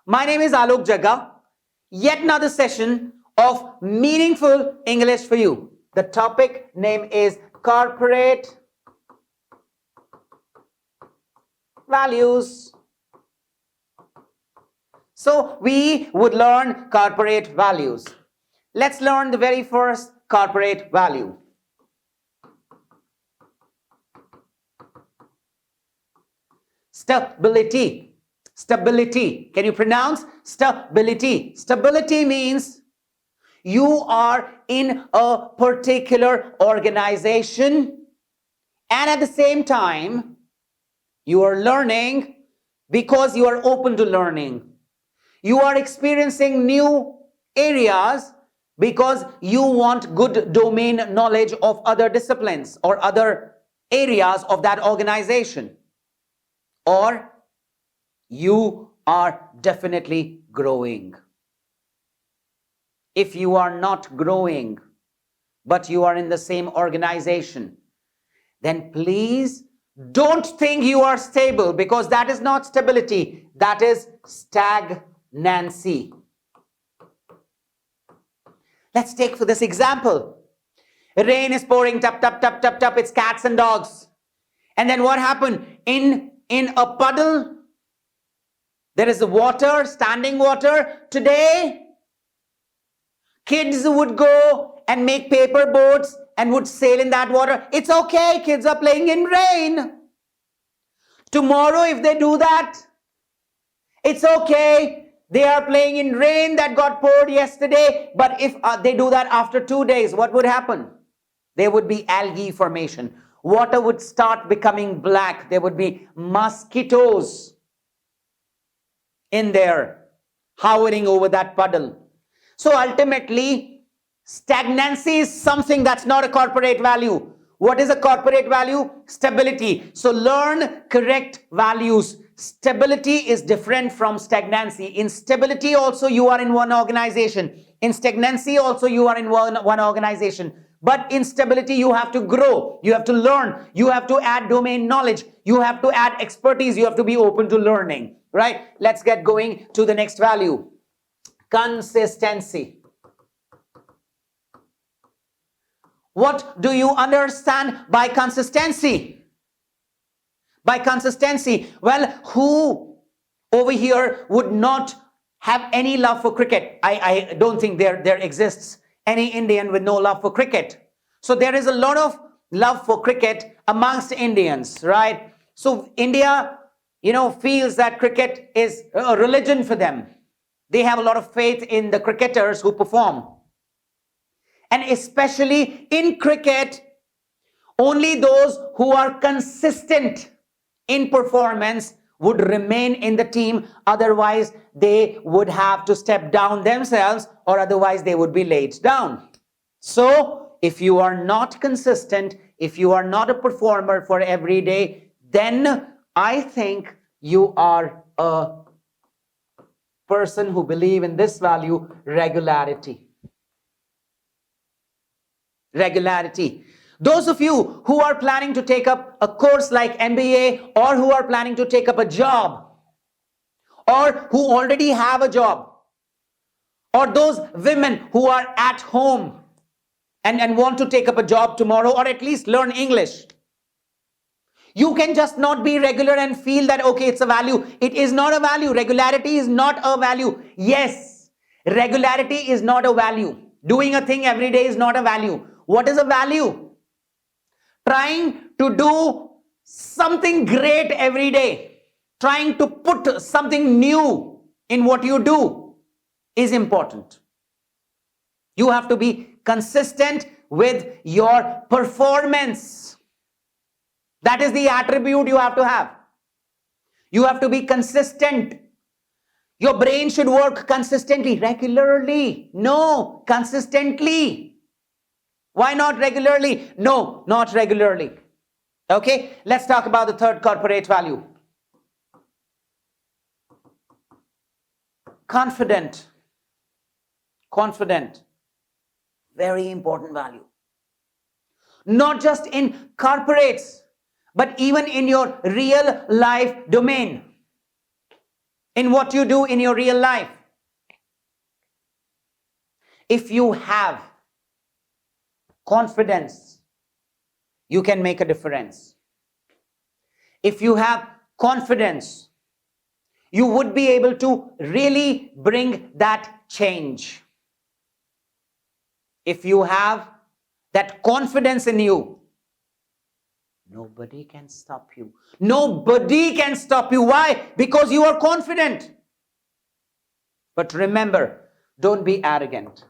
My name is Alok Jagga. Yet another session of meaningful English for you. The topic name is corporate values. So we would learn corporate values. Let's learn the very first corporate value. Stability. Stability. Can you pronounce stability? Stability means you are in a particular organization and at the same time you are learning because you are open to learning. You are experiencing new areas because you want good domain knowledge of other disciplines or other areas of that organization. Or you are definitely growing. If you are not growing, but you are in the same organization, then please don't think you are stable, because that is not stability. That is stagnancy. Let's take for this example. Rain is pouring, tap, tap, tap, tap, tap. It's cats and dogs. And then what happened? In a puddle, there is water, standing water. Today, kids would go and make paper boats and would sail in that water. It's okay, kids are playing in rain. Tomorrow, if they do that, it's okay. They are playing in rain that got poured yesterday. But if they do that after 2 days, what would happen? There would be algae formation. Water would start becoming black. There would be mosquitoes in there hovering over that puddle. So ultimately, stagnancy is something that's not a corporate value. What is a corporate value? Stability. So learn correct values. Stability is different from stagnancy. In stability also you are in one organization. In stagnancy also you are in one organization. But in stability you have to grow. You have to learn. You have to add domain knowledge. You have to add expertise. You have to be open to learning. Right? Let's get going to the next value. Consistency. What do you understand by consistency? By consistency, well, who over here would not have any love for cricket? I don't think there exists any Indian with no love for cricket. So there is a lot of love for cricket amongst Indians, right? So India, feels that cricket is a religion for them. They have a lot of faith in the cricketers who perform. And especially in cricket, only those who are consistent in performance would remain in the team. Otherwise, they would have to step down themselves, or otherwise they would be laid down. So, if you are not consistent, if you are not a performer for every day, then I think you are a person who believe in this value, regularity. Regularity. Those of you who are planning to take up a course like MBA, or who are planning to take up a job, or who already have a job, or those women who are at home and want to take up a job tomorrow, or at least learn English. You can just not be regular and feel that, okay, it's a value. It is not a value. Regularity is not a value. Yes, regularity is not a value. Doing a thing every day is not a value. What is a value? Trying to do something great every day. Trying to put something new in what you do is important. You have to be consistent with your performance. That is the attribute you have to have. You have to be consistent. Your brain should work consistently, regularly. No, consistently. Why not regularly? No, not regularly. Okay, let's talk about the third corporate value. Confident. Confident. Very important value. Not just in corporates, but even in your real life domain. in what you do in your real life. If you have confidence, you can make a difference. If you have confidence, you would be able to really bring that change. If you have that confidence in you, nobody can stop you. Nobody can stop you. Why? Because you are confident. But remember, don't be arrogant.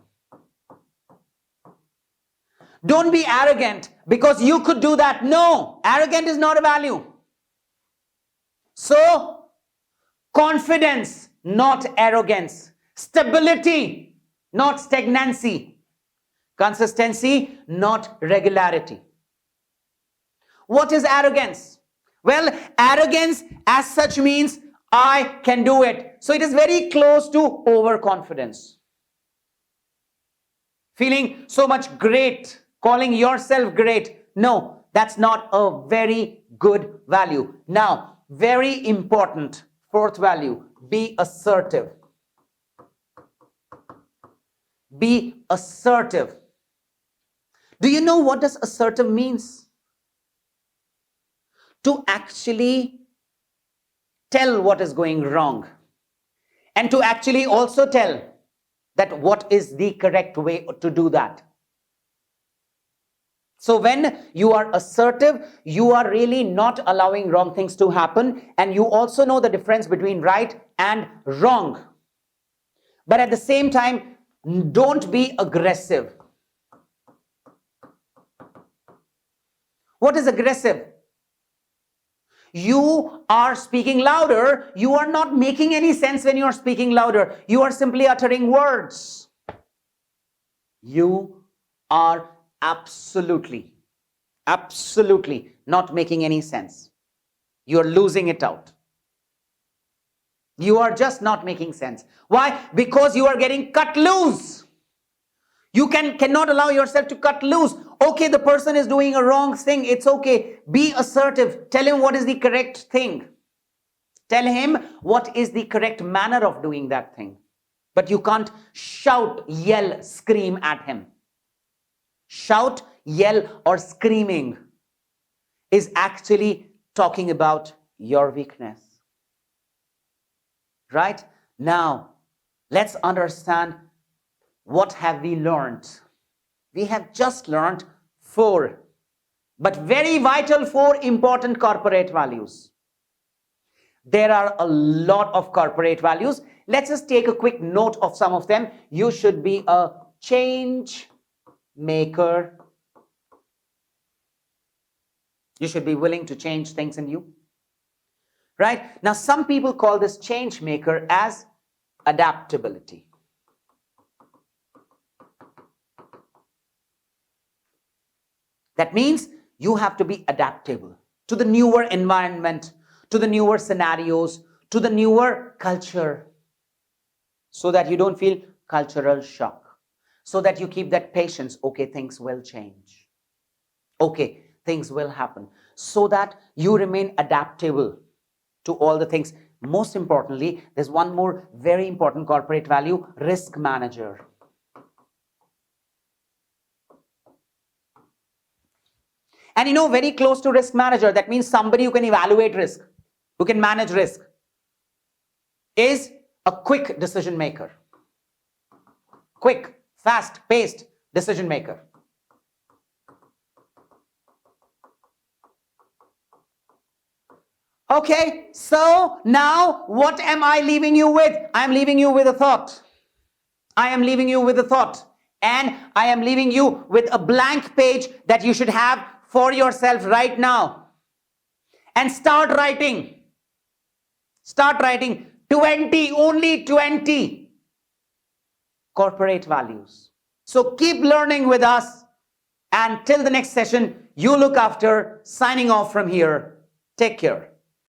Don't be arrogant because you could do that. No, arrogant is not a value. So, confidence, not arrogance. Stability, not stagnancy. Consistency, not regularity. What is arrogance? Well, arrogance as such means I can do it. So it is very close to overconfidence. Feeling so much great, calling yourself great. No, that's not a very good value. Now, very important, fourth value, be assertive. Be assertive. Do you know what does assertive means? To actually tell what is going wrong and to actually also tell that what is the correct way to do that. So when you are assertive, you are really not allowing wrong things to happen, and you also know the difference between right and wrong. But at the same time, don't be aggressive. What is aggressive? You are speaking louder. You are not making any sense when you are speaking louder. You are simply uttering words. You are absolutely not making any sense. You are losing it out. You are just not making sense. Why? Because you are getting cut loose. You cannot allow yourself to cut loose. Okay, the person is doing a wrong thing. It's okay. Be assertive. Tell him what is the correct thing. Tell him what is the correct manner of doing that thing. But you can't shout, yell, scream at him. Shout, yell, or screaming is actually talking about your weakness. Right? Now, let's understand what have we learned. We have just learned 4, but very vital 4 important corporate values. There are a lot of corporate values. Let's just take a quick note of some of them. You should be a change maker. You should be willing to change things in you. Right? Now, some people call this change maker as adaptability. That means you have to be adaptable to the newer environment, to the newer scenarios, to the newer culture, so that you don't feel cultural shock, so that you keep that patience. Okay, things will change. Okay, things will happen, so that you remain adaptable to all the things. Most importantly, there's one more very important corporate value, risk manager. And very close to risk manager, that means somebody who can evaluate risk, who can manage risk, is a quick decision maker. Quick, fast-paced decision maker. Okay, so now what am I leaving you with? I am leaving you with a thought. I am leaving you with a thought. And I am leaving you with a blank page that you should have for yourself right now. And start writing. Start writing 20, only 20 corporate values. So keep learning with us. And till the next session, you look after. Signing off from here. Take care.